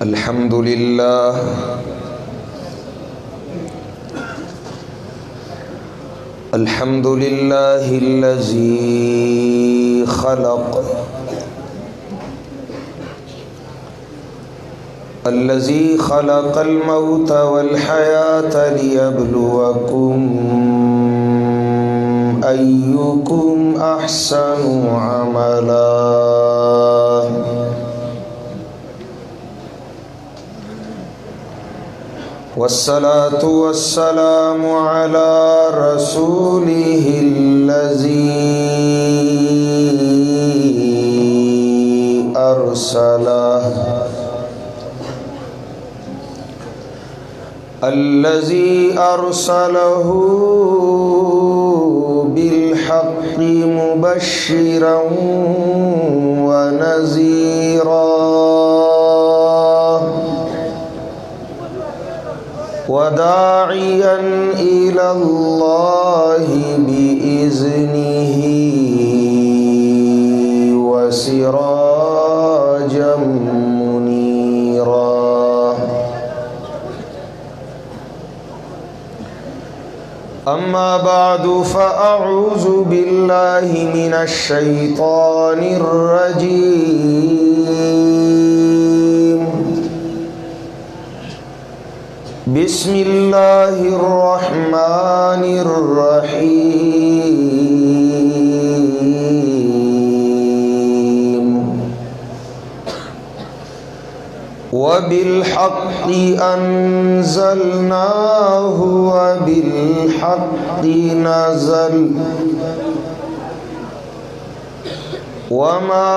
الحمد لله الحمد لله الذي خلق الموت والحياة ليبلوكم أيكم أحسن عملا والصلاة والسلام على رسوله الذي أرسله بالحق مبشرا ونذيرا وداعيا إلى الله بإذنه وسراجا منيرا أما بعد فأعوذ بالله من الشيطان الرجيم بسم الله الرحمن الرحيم وبالحق أنزلناه وبالحق نزل وما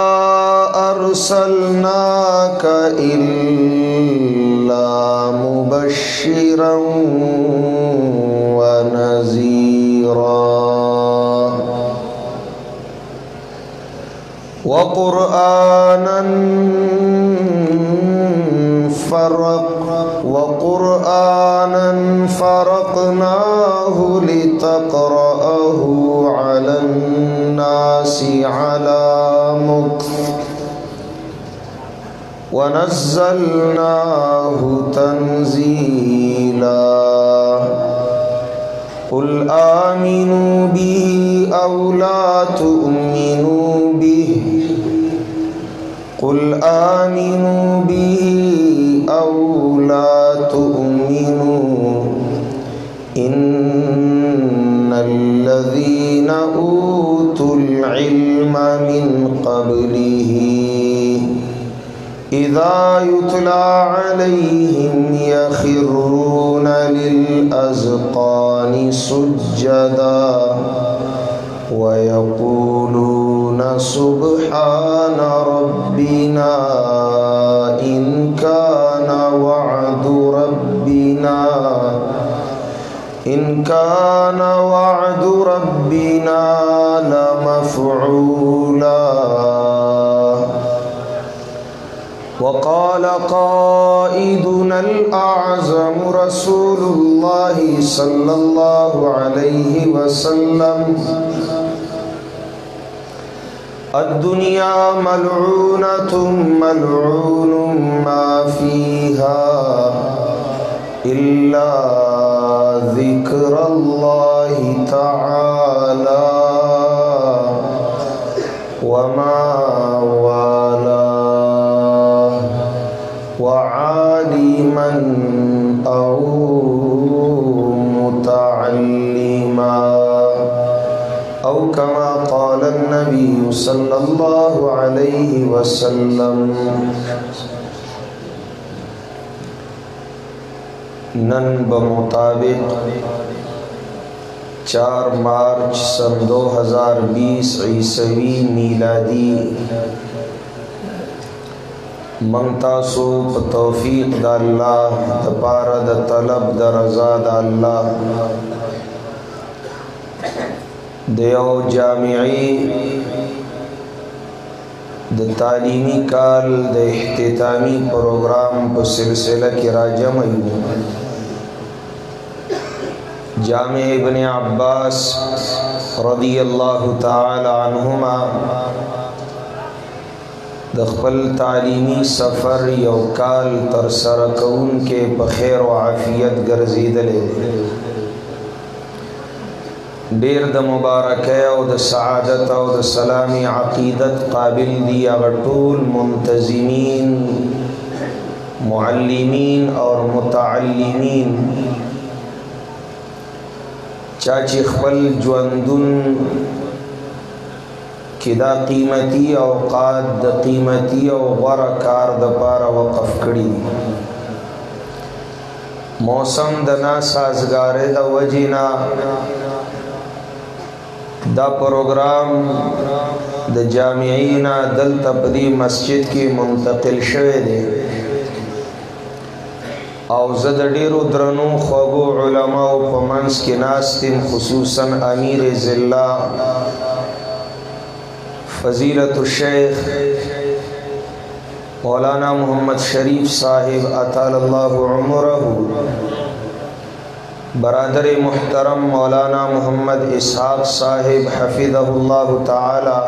أرسلناك إلا مبشرا ونذيرا وقرآنا فرقناه لتقرأه على الناس على مكث ونزلناه تنزيلا قل آمنوا به أو لا تؤمنوا به قل آمنوا به أو لا تؤمنوا إن الذين أوتوا العلم من قبله إذا يتلى عليهم يخرون للأذقان سجدا ويقولون سبحان ربنا إن كان وعد ربنا لمفعولا وقال قائدنا الأعظم رسول الله صلى الله عليه وسلم الدنيا ملعونة ملعون ما فيها إلا ذكر الله تعالى وما والاه وعالما أو متعلما أو كما قال النبي صلى الله عليه وسلم نن بمطابق 4 مارچ سن 2020 عیسوی میلادی منتاسو توفیق دا اللہ دپارا دا طلب دا رضا دا اللہ دیو جامعی دا تعلیمی کال دا اختتامی پروگرام پر سلسلہ کی راجم جامع ابن عباس رضی اللہ تعالی عنہما د خپل تعلیمی سفر یو کال تر سره کوونکې په خیر او عافیت ګرځېدلی ډېر د مبارکۍ او د سعادت او د سلامي عقیدت قابل دي هغه ټول منتظمین معلمین اور متعلمین چا چې خپل ژوندون کې دا قیمتي اوقات د قیمتي او غوره کار دپاره وقف کړي موسم د ناسازګارۍ د وجې نه دا پروګرام د جامعې نه دلته په دې مسجد کې منتقل شوی دی او زه د ډېرو درنو خوږو علماو په منځ کې ناست یم خصوصا امیر ضلع فضیلت الشیخ مولانا محمد شریف صاحب اطال اللہ عمرہ برادر محترم مولانا محمد اسحاق صاحب حفظہ اللہ تعالی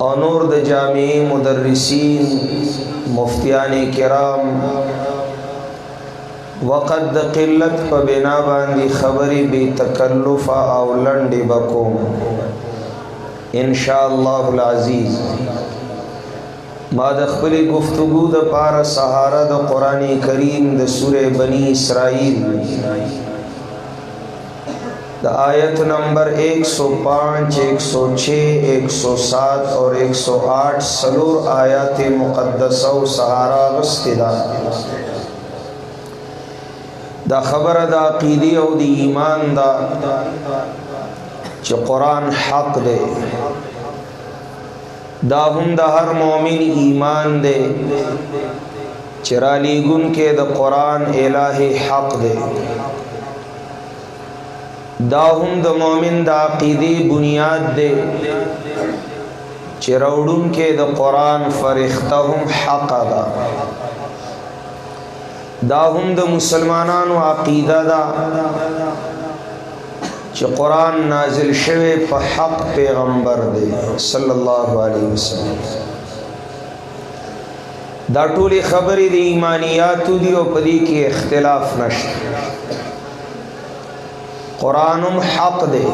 اور نور د جامعی مدرسین مفتیان کرام وقت د قلت په بنا باندې خبرې بے تکلف او لنډې بکوم انشاءاللہ العزیز ما د خپل گفتگو د پاره سهاره د قرآن کریم د سورہ بنی اسرائیل د آیت نمبر 105 106 107 اور 108 سلور آیات مقدسہ و سہارا غستدا دا خبر دا عقیدی او دی ایمان دا چه قرآن حق دے دا ہم دا ہر مومن ایمان دے چرالی گن کے دا قرآن الہ حق دے دا ہم دا مومن دا عقیدی بنیاد دے چراؤڑن کے دا قرآن فرختہم حق دا دا ہم دا مسلمانان و عقیدہ دا چه قرآن نازل شوه پا حق پیغمبر دے صلی اللہ علیہ وسلم دا ټولی خبری دی ایمانیاتو دی و پدی کی اختلاف نشت قرآنم حق دے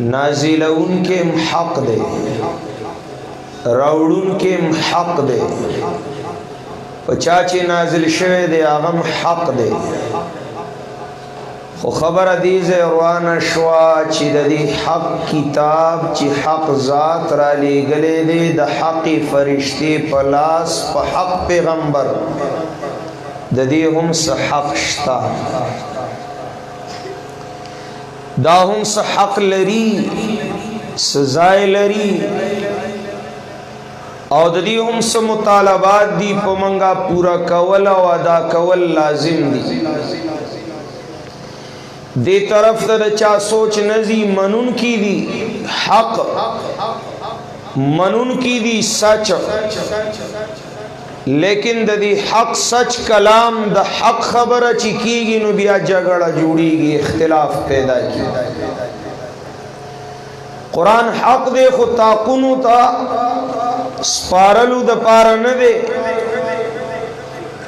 نازل ان کے حق دے روڑن کے حق دے پچاچے نازل شوه دے آغم حق دے خو خبر دیز روان شوا چی دا دی حق کتاب چی حق ذات را لے گلے دے دا حق فرشتے پلاس پا حق پیغمبر دا دی ہم سا حق شتا دا ہم سا حق لری سزائے لری او دا دی ہم سا مطالبات دی پا منگا پورا کول و ادا کول لازم دی دے طرف در چا سوچ نزی منن کی دی حق منن کی دی سچ لیکن دا دی حق سچ کلام دا حق خبر چی کی گی نو بیا جگڑا جوڑی گی اختلاف پیدا کی قرآن حق دے خود تاقنو تا سپارلو دا پارا ندے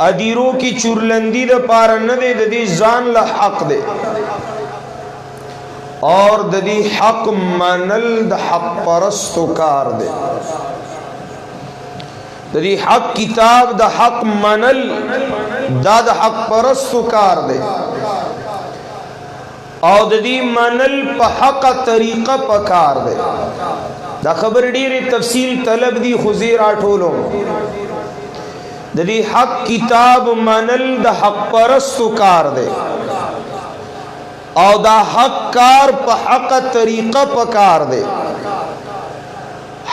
ادیرو کی چورلندی دا پارا ندے دا دی زان لحق دے اور دا دی حق منل دا حق پرستو کار دے دا دی حق کتاب دا حق منل دا حق پرستو کار دے اور دا دی منل پا حق طریقہ پا کار دے دا خبر دیر تفصیل طلب دی خزیر آٹھولوں دا دی حق کتاب منل دا حق پرستو کار دے او دا حق کار پا حق طریقہ پا کار دے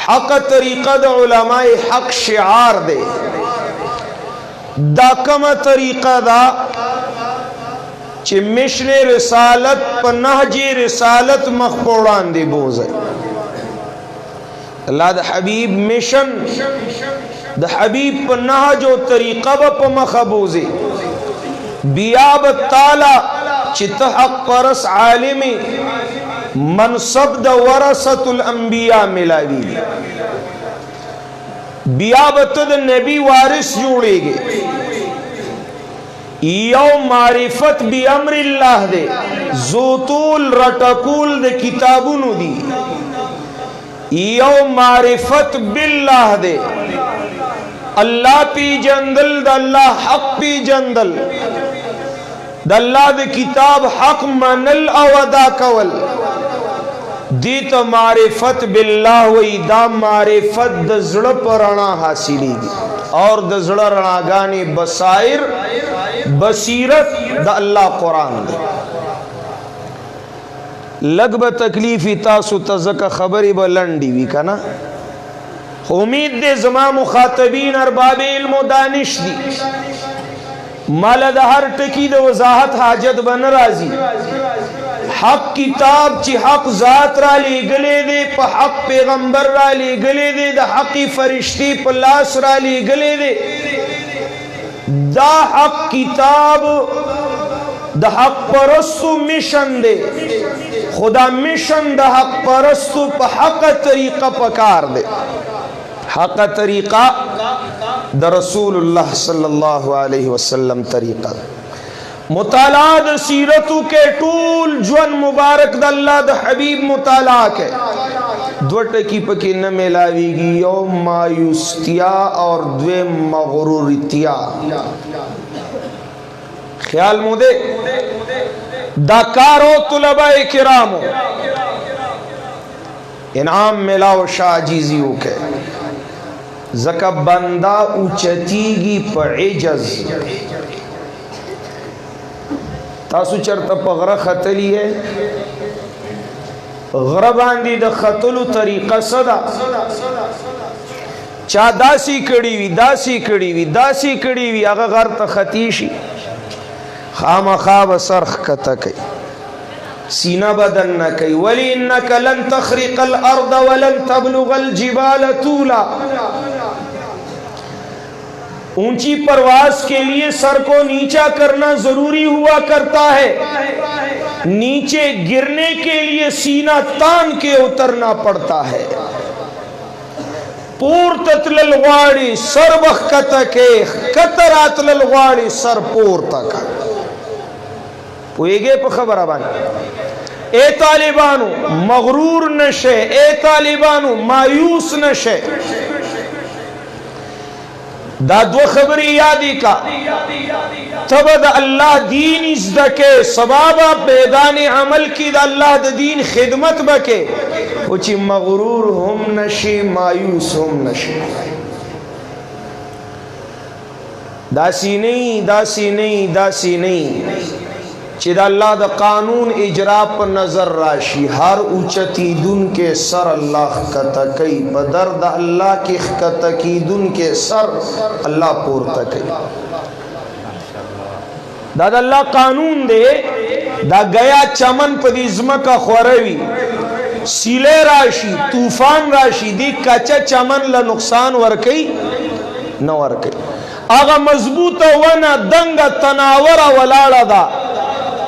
حق طریقہ دا علماء حق شعار دے دا کم طریقہ دا چی مشن رسالت پا نہج رسالت مخپوڑان دی بوزے اللہ دا حبیب مشن دا حبیب پا نہج و طریقہ با پا مخبوزے بیاب تالا چی تا حق پرس عالمی منصب د ورثت الانبیاء ملاوی بیا بتد نبی وارث جوڑے گے یو معرفت بی امر اللہ دے زوتول رٹکول دے کتابونو دی یو معرفت باللہ دے اللہ پی جندل دا اللہ حق پی جندل دا اللہ دے کتاب حق منل او ادا کول دیت معرفت باللہ وی دا معرفت دا زڑ پر رنا حاصلی دی اور دا زڑ رنا گانی بصائر بصیرت دا اللہ قرآن دی لگ با تکلیفی تاسو تزک خبری با لنڈی وی کنا امید دے زما مخاطبین ارباب علم و دانش دی مالا دا ہر ٹکی دا وضاحت حاجت بن رازی حق کتاب چی حق ذات را لے گلے دے پا حق پیغمبر را لے گلے دے دا حقی فرشتی پا لاس را لے گلے دے دا حق کتاب دا حق پرستو مشن دے خدا مشن دا حق پرستو پا حق طریقہ پکار دے حق طریقہ دا رسول اللہ صلی اللہ علیہ وسلم طریقہ مطالعہ دا سیرتو کے طول جون مبارک دا اللہ دا حبیب مطالعہ کے دو ٹکی پکی نہ ملاوی گی یو مایوستیا اور دوے مغروریتیا خیال مودے دا کارو طلباء کرامو انعام ملاو شاجیزیو کے زکا بندہ اوچتیگی پا عجز تاسو چرتا پا غرہ خطلی ہے غرہ باندی دا خطلو طریقہ صدا چاہ داسی کڑی وی داسی کڑی وی داسی کڑی وی اگا غر تا خطیشی خام خواب سرخ کتا کئی سینہ بدن نہ کئی ولی انکا لن تخرق الارض ولن تبلغ الجبال طولا اونچی پرواز کے لیے سر کو نیچا کرنا ضروری ہوا کرتا ہے نیچے گرنے کے لیے سینہ تان کے اترنا پڑتا ہے پور تتلل غاڑی سر بخت کے قطر آتلل غاڑی سر پور تک پوئے گے پا خبر آبان اے طالبانو مغرور نشے اے طالبانو مایوس نشے دا دو خبری یادی کا تب دا اللہ دین ازدکے سبابا بیدان عمل کی دا اللہ دا دین خدمت بکے وچی مغرور ہم نشی مایوس ہم نشی داسی نہیں داسی نہیں داسی نہیں چی دا اللہ دا قانون اجرا پر نظر راشی ہر اوچتی دن کے سر اللہ خطکی بدر دا اللہ کی خطکی دن کے سر اللہ پورتکی دا اللہ قانون دے دا گیا چمن پا دیزمہ کا خوروی سیلے راشی طوفان راشی دی کچا چمن لنقصان ورکی نہ ورکی آغا مضبوط ونا دنگ تناور ولاڑا دا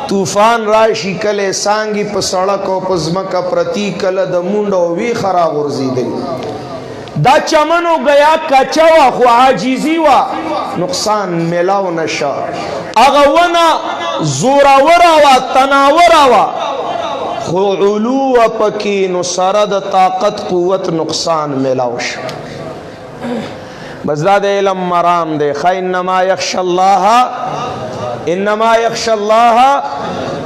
طوفان راشی کلے سانگی پا سڑکو پا زمکا پرتی کل دا مونڈو وی خرا غرزی دل دا چمنو گیا کچوا خو عاجیزی وا نقصان ملاو نشا اغونا زورا وا تناورا وا خو علو پکی نصرد طاقت قوت نقصان ملاوش بس دا دے علم مرام دے خواہ انما یخش اللہ انما یخش اللہ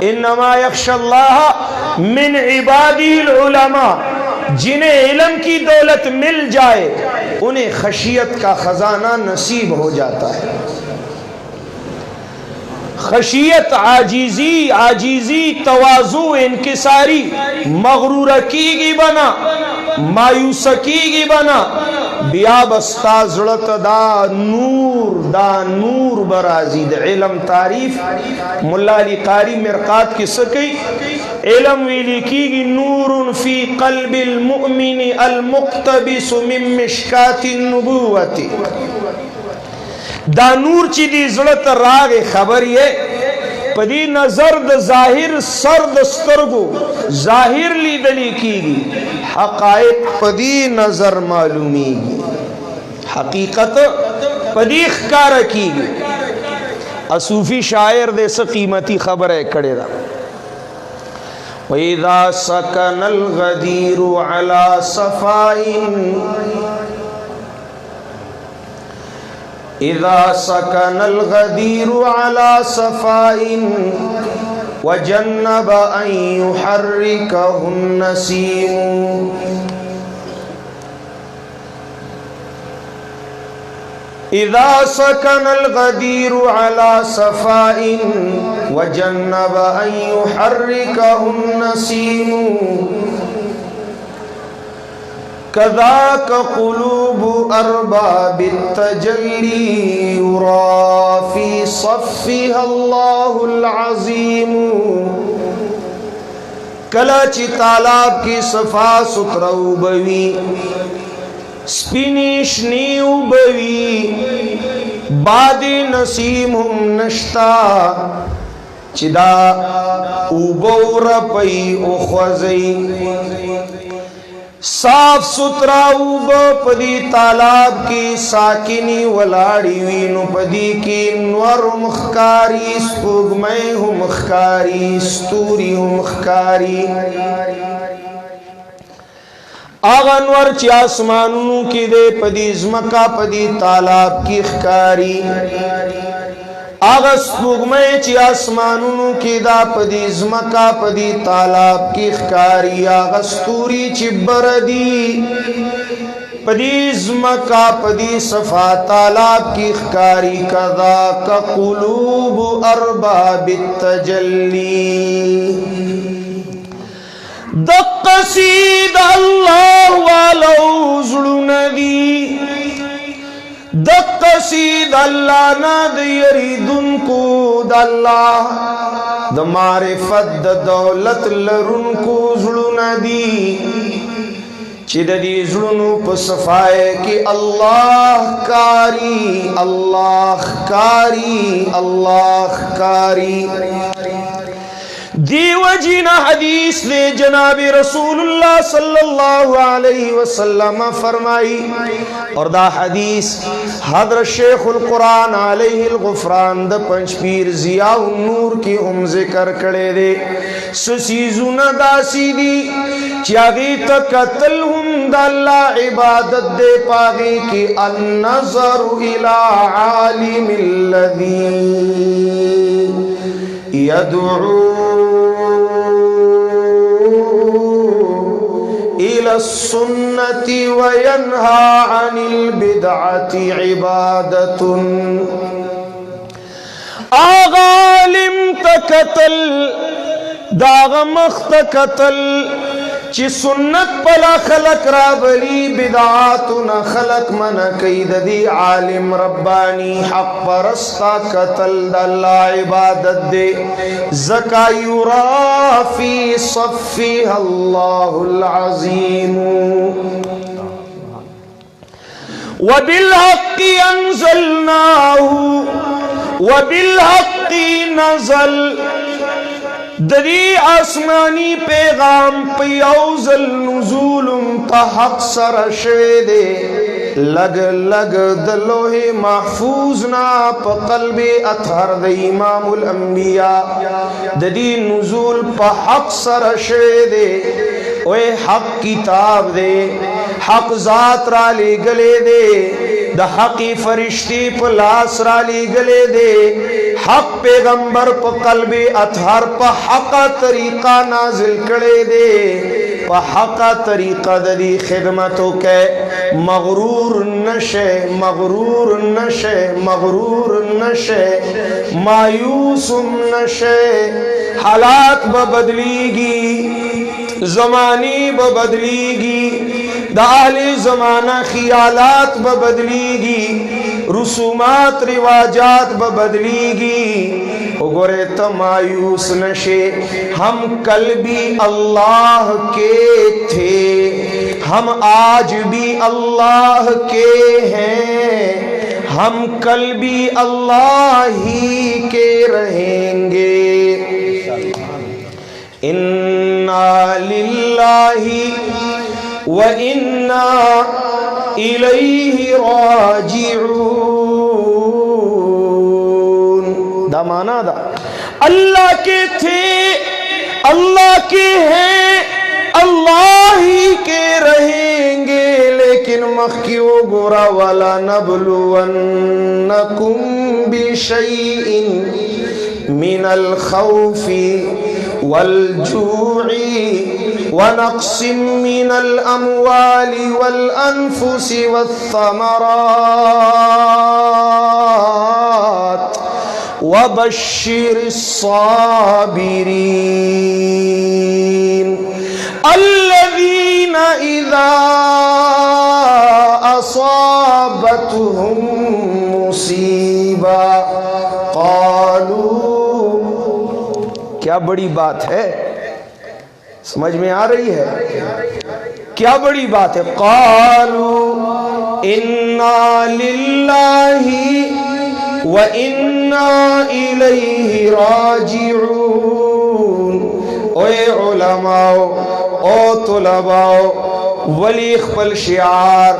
انما یخش اللہ من عبادی العلماء جنہیں علم کی دولت مل جائے انہیں خشیت کا خزانہ نصیب ہو جاتا ہے خشیت عاجزی تواضع انکساری مغرور کی گی بنا مایوس کی گی بنا بیا بستا زڑت دا نور برازی دا علم تعریف ملا علی قاری مرقات کی سکی علم ویلی کی گی نور فی قلب المؤمن المقتبس من مشکات النبوت دا نور چی دی زڑت راگ خبر یہ پدی نظر د ظاہر سر دسترگو ظاہر لیدلی کی گی، حقائق پدی نظر معلومی گی، حقیقت پدی اخکار کی گی۔ صوفی شاعر دے سے قیمتی خبر ہے کڑے دا، وَإِذَا سَكَنَ الْغَدِيرُ عَلَى صَفَائٍ إِذَا سَكَنَ الْغَدِيرُ عَلَى صَفَائٍ وَجَنَّبَ أَن يُحَرِّكَهُ النَّسِيمُ إِذَا سَكَنَ الْغَدِيرُ عَلَى صَفَائٍ وَجَنَّبَ أَن يُحَرِّكَهُ النَّسِيمُ كَذَاكَ قُلُوبُ أَرْبَابِ التَّجَلِّي يُرَى فِي صَفِّهَا اللَّهُ الْعَظِيمُ کلچ تالاب کی صفا سترو بوی، سپینیش نیو بوی، باد نسیم ہم نشتا چدا اوبو رپی اخوزی، صاف سترا اوبو پدی تالاب کی ساکنی ولاڑی وینو پدی کی نور مخکاری، سپوگمے ہم مخکاری، ستوری ہم مخکاری، آغا انور چی آسمانونو کی دے پدی زمکا پدی تالاب کی خکاری، آغا سپوگمے چی آسمانونو کی دا پدی زمکا پدی تالاب کی خکاری، آغا ستوری چی بردی پدی زمکا پدی صفا تالاب کی خکاری، کذاک قلوب ارباب التجلی دق سید اللہ والو زلون دی، دق سید اللہ ند یریدن کو داللہ، دا معرفت دا دولت لرن کو زلون دی، چید دی زلنو پسفائے کی اللہ کاری، اللہ کاری، اللہ کاری۔ دیو جینا حدیث دے جناب رسول اللہ صلی اللہ علیہ وسلم فرمائی، اور دا حدیث حضرت شیخ القرآن علیہ الغفران دا پنچ پیر ضیاء النور کی ہم ذکر کرے دے، سسیزون دا سیدی چیاغی تکتل ہم دا اللہ عبادت دے پاغی کی النظر الى عالم الذی یدعو إلى السنة وينهى عن البدعة عبادة، آغالم تکتل داغ مختکتل چی سنت پلا خلق رابلی، بدعاتنا خلق من قید دی، عالم ربانی حق پرستا قتل داللہ عبادت دے، زکا یرا فی صفیہ اللہ العظیم وبالحق انزلناہ وبالحق نزل، دری آسمانی پیغام پیوزل نزولم تا حق سر شویدے، لگ لگ دلوہ محفوظنا پا قلب اطہر دا امام الانبیاء، دری نزول پا حق سر شویدے، اوے حق کتاب دے، حق ذات را لے گلے دے، دا حقی فرشتی پا لاس را لے گلے دے، حق پیغمبر پا قلب اطہر پا حقا طریقہ نازل کرے دے، پا حقا طریقہ دی خدمتوں کے مغرور نشے، مغرور نشے، مغرور نشے، مایوس نشے، حالات بدلی گی، زمانی بدلی گی، دالی زمانہ خیالات بدلی گی، رسومات رواجات بدلی گی، گورے تمایوس نشے، ہم کل بھی اللہ کے تھے، ہم آج بھی اللہ کے ہیں، ہم کل بھی اللہ ہی کے رہیں گے. انا للہ وَإِنَّا إِلَيْهِ راجعون. دا مانا دا اللہ کے تھے، اللہ کے ہیں، اللہ ہی کے رہیں گے. لیکن مخیو گورا وَلَا نَبْلُوَنَّكُمْ بِشَيْءٍ مِّنَ الْخَوْفِ وَالْجُوعِ وَنَقْصٍ مِّنَ الْأَمْوَالِ وَالْأَنفُسِ وَالثَّمَرَاتِ وَبَشِّرِ الصَّابِرِينَ الَّذِينَ إِذَا أَصَابَتْهُمْ مُصِيبَةٌ قَالُوا. کیا بڑی بات ہے، سمجھ میں آ رہی ہے؟ کیا بڑی بات ہے. قالوا انا للہ وانا الیہ راجعون. اے علماء، او طلباء، ولی خپل شعار،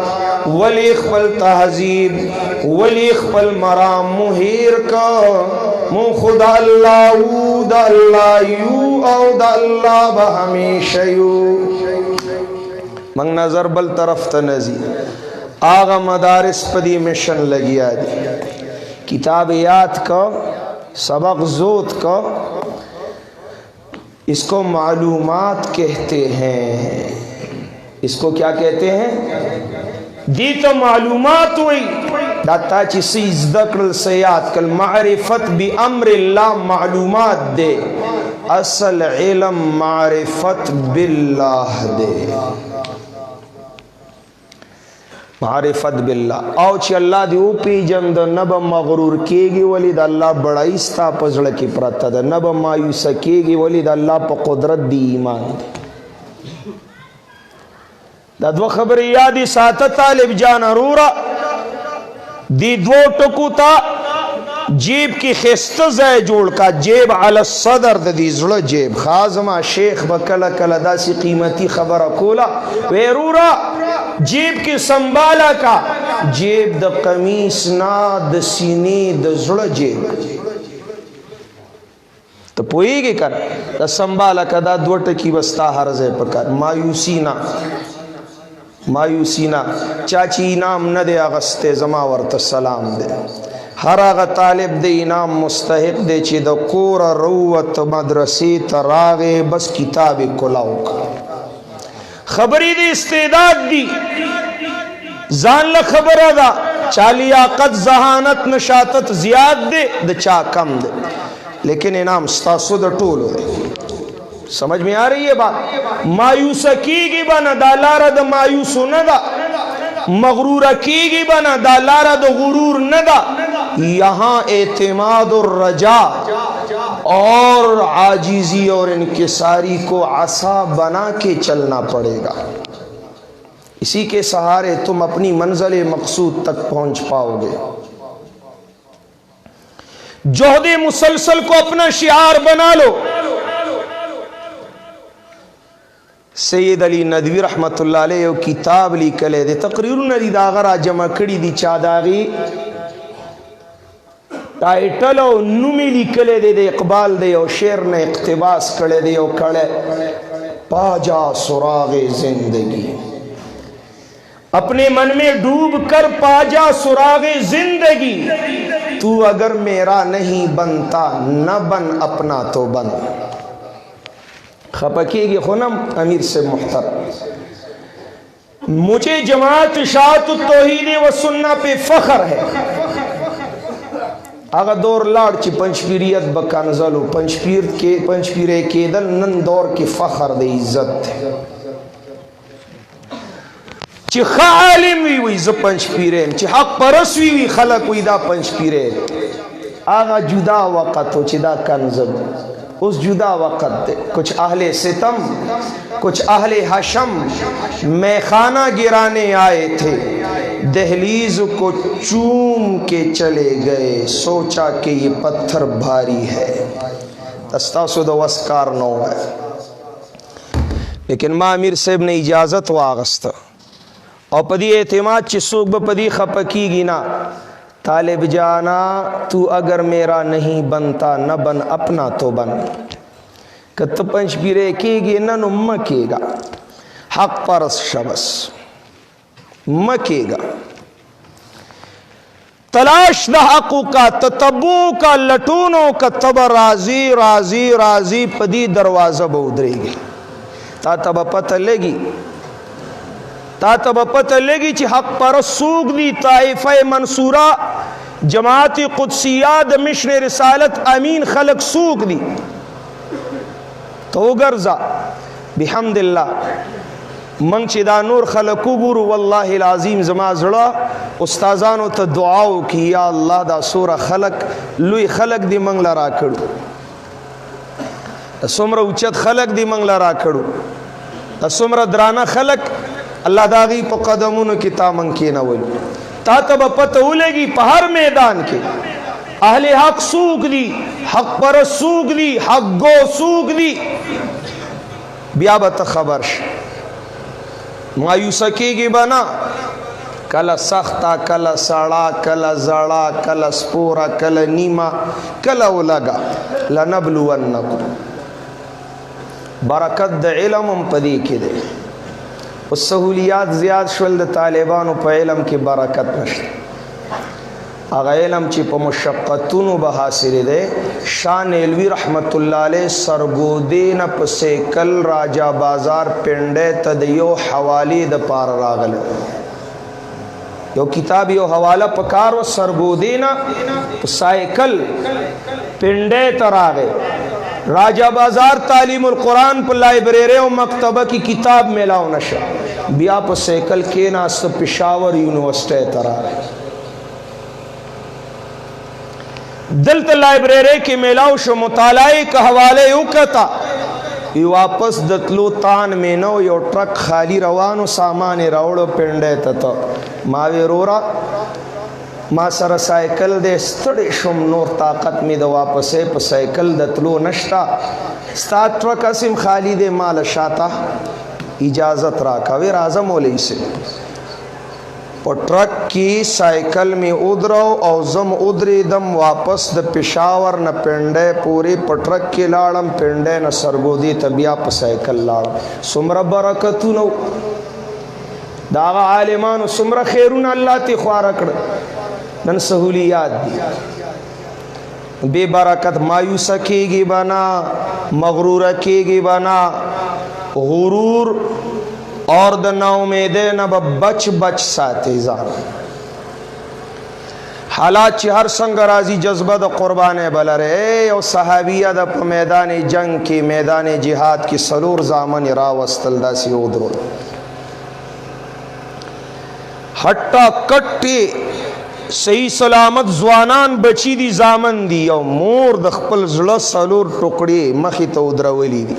ولی خپل تہذیب، ولی خپل مرام مہیر کا مو خدا اللہ او دا اللہ یو او دا اللہ با ہمیشہ یو. منگ نظر بل طرف تنزی آغا مدارس پدی مشن لگیا دی. کتابیات کا، سبق زود کا، اس کو معلومات کہتے ہیں. اس کو کیا کہتے ہیں؟ دی تو معلومات ہوئی داتا چی سیز دکڑل سیاد کل معرفت بی امر اللہ معلومات دے. اصل علم معرفت باللہ دے، معرفت باللہ. او چی اللہ دی او پی جند نب مغرور کیگی ولی دا اللہ بڑائستا پزڑ کی پرتا دا، نب مایوس کیگی ولی دا اللہ پا قدرت دی ایمان دے. دا دو خبر یادی ساتا طالب جان ارورا دی دو ٹکو تا جیب کی خست زائے جوڑ کا جیب علی الصدر دا دی زڑ جیب خازمہ شیخ بکلا کلا دا سی قیمتی خبر کولا ویرورا جیب کی سنبالا کا جیب دا قمیص نا دا سینی دا زڑ جیب تو پوئی گی کر دا سنبالا کا دا دو ٹکی بستا حرزے پکر مایوسی نا مایوسی نا چاچی انام نہ دے اغستے زماورت سلام دے. ہر آغا طالب دے انام مستحق دے چی دا کور روت مدرسی تراغے بس کتاب کلاو کا خبری دے استعداد دی زان لخبر دا چالی آقت ذہانت نشاتت زیاد دے دا چا کم دے، لیکن انام ستاسو دا ٹولو دے. سمجھ میں آ رہی ہے بات؟ مایوس کی گی بنا دا لارا دا مایوسو ندا، مغرور کی گی بنا دا لارا دا غرور ندا. یہاں اعتماد اور رجا اور عاجزی اور انکساری کو عصا بنا کے چلنا پڑے گا. اسی کے سہارے تم اپنی منزل مقصود تک پہنچ پاؤ گے. جہد مسلسل کو اپنا شعار بنا لو. سید علی ندوی رحمت اللہ علیہ کتاب لکھلے دے تقریرون دی داغرہ جمع کری دی چاداغی ٹائٹل او نمی لکھلے دے اقبال دے او شعر نے اقتباس کرے دے او کھڑے پا جا سراغ زندگی. اپنے من میں ڈوب کر پا جا سراغ زندگی. تو اگر میرا نہیں بنتا نہ بن اپنا تو بن. خپکے گی خونم امیر سے محترم، مجھے جماعت اشاعت التوحید و سنہ پہ فخر ہے. آگا دور لاڑ چی پنچپیریت بکنزلو پنچپیرے کیدل نن دور کی فخر دے عزت ہے. چی خالم وی ز پنچپیرین، چی حق پرس وی خلق وی دا پنچپیرین. آگا جدا وقت ہو چی دا کنزل اس جدا وقت دے. کچھ اہل ستم کچھ اہل حشم میں خانہ گرانے آئے تھے، دہلیز کو چوم کے چلے گئے، سوچا کہ یہ پتھر بھاری ہے، تستاسو دو وسکار نو ہے. لیکن ما امیر صاحب نے اجازت واغست او پدی اعتماد چی سوک با پدی خپکی گی نا، طالب جانا تو اگر میرا نہیں بنتا نہ بن، اپنا تو بن. کت پنچ پیرے کی گی نا نو مکے گا، حق پرس شبس مکے گا. تلاش دا حقو کا، تتبو کا، لٹونوں کا، تب راضی راضی راضی پدی دروازہ بودرے گی. تا تب پتہ لگی، تا تب پتہ لگی چی حق پر سوگ دی طائفہ منصورہ جماعت قدسیہ دا مشن رسالت امین خلق سوگ دی. تو گرزا بحمداللہ منگ چی دا نور خلقو گورو، واللہ العظیم زما زڑا استازانو تا دعاو کی یا اللہ دا سورہ خلق لوی خلق دی منگ لرا کڑو، دا سمرہ اچت خلق دی منگ لرا کڑو، دا سمرہ درانا خلق اللہ داغی پا قدمونو کی تا منگ کینا ولو. تا تب پتہ لگی پا ہر میدان کے اہل حق سوگ دی، حق پر سوگ دی، حق گو سوگ دی. بیا بتا خبرش مایوسا کی گی بنا، کلا سختا، کلا سڑا، کلا زڑا، کلا سپورا، کلا نیما، کلا لگا. لنبلونکم، برکت دا علم پدی کی دے. اس سہولیات زیاد شول دا طالبانو پا علم کی برکت نشتا. اگا علم چی پا مشقتونو بحاصل دے. شان علوی رحمت اللہ علیہ سرگودین پا سیکل راجہ بازار پنڈے تدیو حوالی دا پار راغل، یو کتاب یو حوالہ پکارو سرگودین پا سیکل پنڈے تراغے. راجہ بازار تعلیم القرآن پر لائبریری و مکتبہ کی کتاب میلاو نشا، بیا پا سیکل کے ناست پشاور یونیورسٹی ترا دلت لائبریری کی میلاو شو مطالعے کا حوالے یو کتا. یہ واپس دتلو تان میں نو یو ٹرک خالی روانو سامان روڑو پنڈے تتا. ماوی رورا ما سر سائیکل دے ستڑی شم نور طاقت می دا واپسے پا سائیکل دتلو نشتا. ستا ٹرک اسم خالی دے مال شاتا اجازت راکا وی رازم علیہ سے پا ٹرک کی سائیکل میں ادرو او زم ادری دم واپس دا پشاور نا پنڈے پوری پا ٹرک کی لارم پنڈے نا سرگودی تبیا پا سائیکل لارم. سمرہ برکتو نو داغا عالمانو سمرہ خیرون اللہ تی خوارکڑ نن سہولیات دی. بے برکت مایوسہ کی گی بنا، مغرورہ کی گی بنا، غرور اور دا نا امیدے نا بچ بچ ساتے زان. حالات چی ہر سنگ رازی جذبہ دا قربانے بلرے. او صحابیہ دا پا میدان جنگ کی، میدان جہاد کی سلور زامن راوستل دا سی ادرو ہٹا کٹی صحیح سلامت زوانان بچی دی زامن دی او مور د خپل زړه سلور ټوکړي مخې ته ودرولي دي.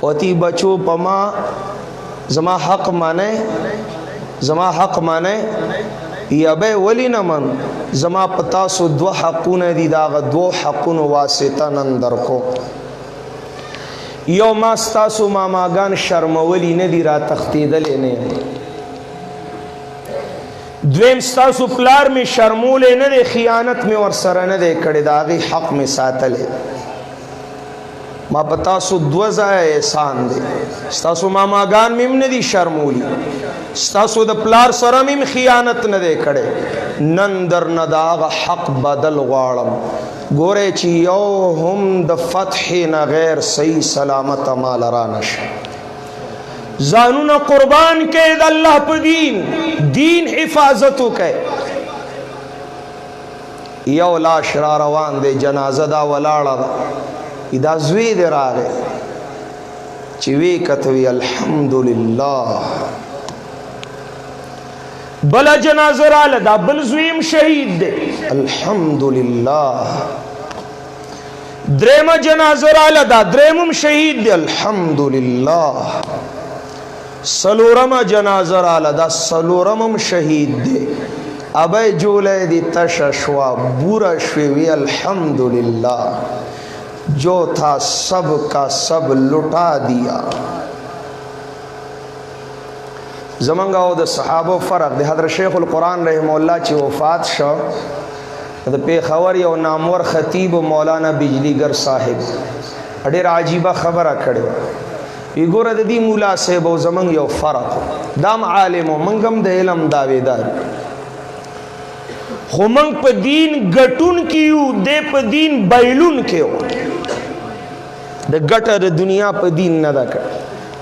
او تی بچو پما زما حق مانے، زما حق مانے یا بے ولی نمن زما پتاسو دو حقون دی داغ دو حقون واسطہ نندر کو. یو ماستاسو ماماگان شرمولی ندی را تختیدلے نے، دویم ستاسو پلار میں شرمولے نہ دے، خیانت میں اور سر نہ دے کڑے داغی حق میں ساتلے. ما پتاسو دوزائے احسان دے. ستاسو ماماگان میں نہ دی شرمولی، ستاسو دا پلار سر میں خیانت نہ دے کڑے. نندر نہ داغ حق بدل غارم گورے چی یو ہم دا فتح نہ غیر صحیح سلامت مال رانش. زانون قربان کے دا اللہ پا دین، دین حفاظتو کے. یو لاش را روان دے جنازہ دا ولاڑا دا ادا زوی دے را گئے چوی کتوی الحمدللہ. بلا جنازہ را لدا بل زویم شہید دے الحمدللہ. دریم جنازہ را لدا دریمم شہید دے الحمدللہ. سلورم جنازه راله دا سلورمم شهید دی ابے جولے دی تششوا بورا شوی الحمدللہ جو تھا سب کا سب لٹا دیا. زمانگا او د صحابو فرق دی. حضرت شیخ القرآن رحمه الله چې وفات شو د پیښور یو نامور خطیب مولانا بجلیگر صاحب ډېر عجیبه خبره کړې وی ګوره د دې مولا صاحب او زمنګ یو فرق دام عالم منګم د علم داویدار خو منګ په دین ګټون کیو د په دین بایلون کیو د ګټه د دنیا په دین نه دا کړ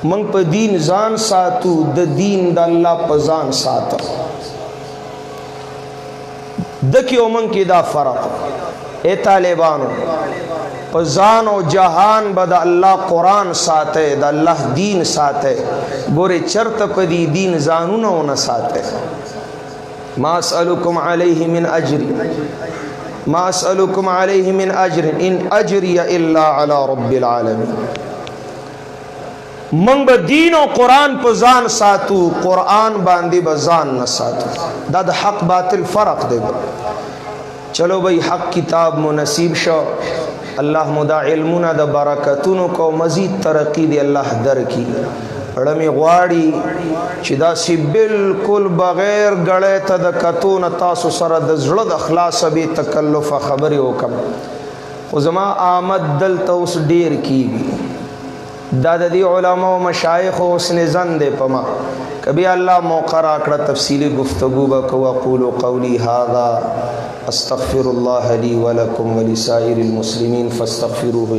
منګ په دین ځان ساتو د دین د الله په ځان ساتو دکیو من کی دا فرق اے طالبانو پزان و جہان با دا اللہ قرآن ساتے دا اللہ دین ساتے گورے چرت پا دی دین زانونا ہونا ساتے. ما اسألکم علیہ من اجر ما اسألکم علیہ من اجر ان اجری الا علی رب العالمین. منگ با دین و قرآن پا زان ساتو قرآن باندی با زان نساتو دا دا حق باطل فرق دے با. چلو بھئی حق کتاب منصیب شو اللہ مدا علمنا دا برکتونو کو مزید ترقی دی اللہ در کی رمی غواڑی چی دا سی بالکل بغیر گڑے تا دا کتون تاسو سر دا زلد اخلاص بی تکلف خبری حکم خزما آمد دل تا اس دیر کی گی دا دی علماء و مشایخ و حسن زن دے پما کبھی اللہ موقع راکڑا تفصیلی گفتگو بکو اقول قولی هذا استغفر اللہ لی ولکم ولسائر المسلمین فاستغفروه